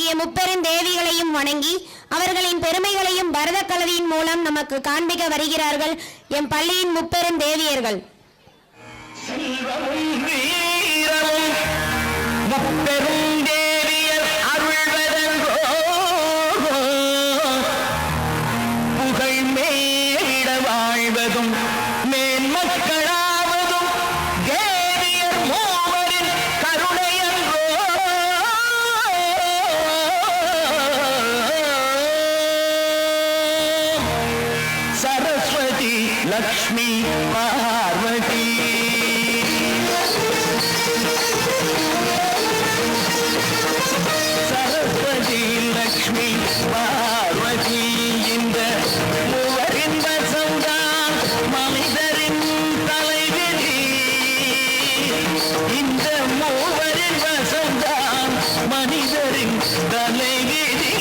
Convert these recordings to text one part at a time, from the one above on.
ஆகிய முப்பெருந்தேவிகளையும் வணங்கி அவர்களின் பெருமைகளையும் பரத கலவியின் மூலம் நமக்கு காண்பிக்க வருகிறார்கள் எம் பள்ளியின் முப்பெருந்தேவியர்கள். लक्ष्मी पार्वती सरस्वती लक्ष्मी पार्वती இந்த மூவரின் வசம்தான் மனிதரின் தலைவிதி. இந்த மூவரின் வசம்தான் மனிதரின் தலைவிதி.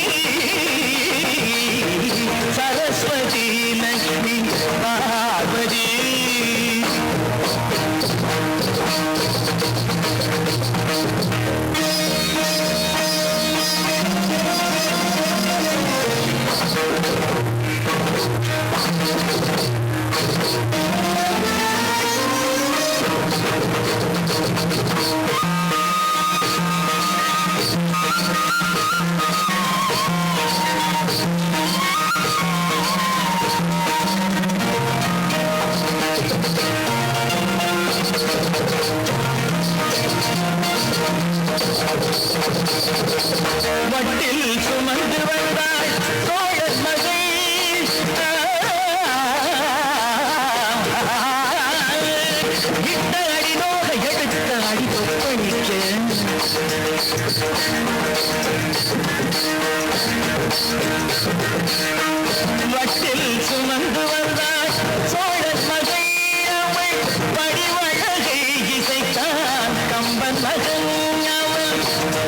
सरस्वती लक्ष्मी पार्वती வட்டில் சுமந்து வந்தாய் தோழர் மகள் இட்ட அடி நோக எடுத்த அடி கொப்பளிக்க வட்டில் சுமந்து வந்தாய் சோழர் மகள் அவள் படிவழகை இசைத்தான் கம்பன் மகன் அவள்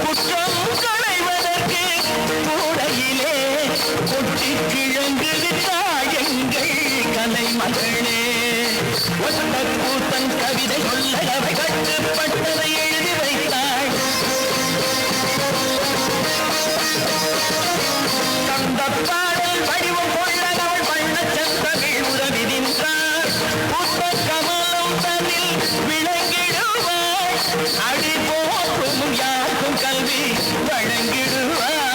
குற்றம் களைவதற்கு கூடையிலே கொட்டி கிழங்கு எங்கள் கலை மகளே. ஒட்ட கூத்தன் கவிதை சொல்ல அவை கட்டுப்பட்டதை எழுதி வைத்தாள். கந்த பாடல் வடிவம் கொள்ள அவள் பண்ண செந்தமிழ் உதவி நின்றாள். புத்த கமலம் தன்னில் விளங்கிடுவாள். அடி போற்றும் யாருக்கும் கல்வி வழங்கிடுவாள்.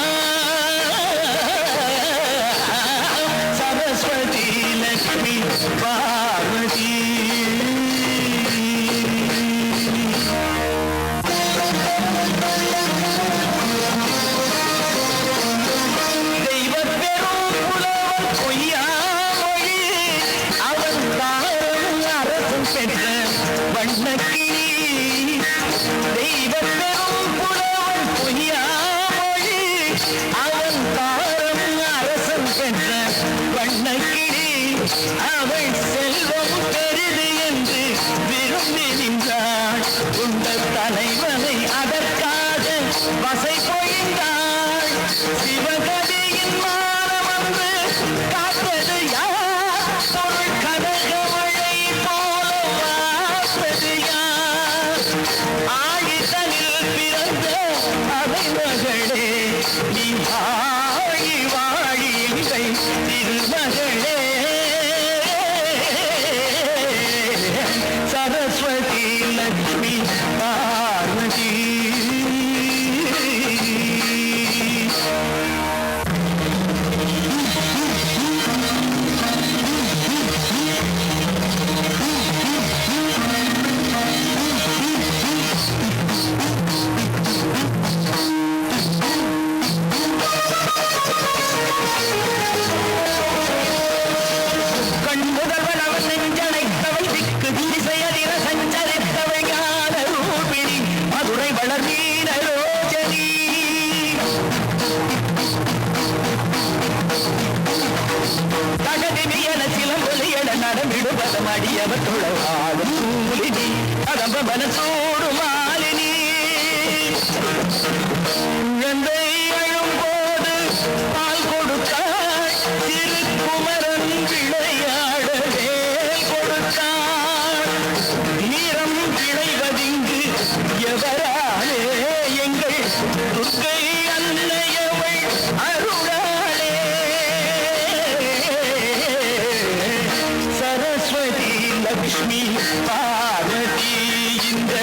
சரஸ்வதி லக்ஷ்மி பார்வதி அவள் செல்வம் பெரிது என்று விரும்பி நின்றாள். உண்ட தலைவனை அதற்காக வசை பொழிந்தாள். சிவகதியின் மானம் வந்து காப்பது யார்? பொருள் கனகமழை போல வாப்பது யார்? ஆழிதனில் பிறந்த அவை மகளே நீ வாழி வாழி எங்கள் திருமகளே. सरस्वती लक्ष्मी पार्वती மனசோடு மாலினி குழந்தை அழும் போது பால் கொடுத்தாள். திருக்குமரன் விளையாடவே கொடுத்தாள். வீரம் விளைவதிங்கு எவராலே எங்கள் துர்க்கை அன்னைய லக்ஷ்மி பார்வதி இந்த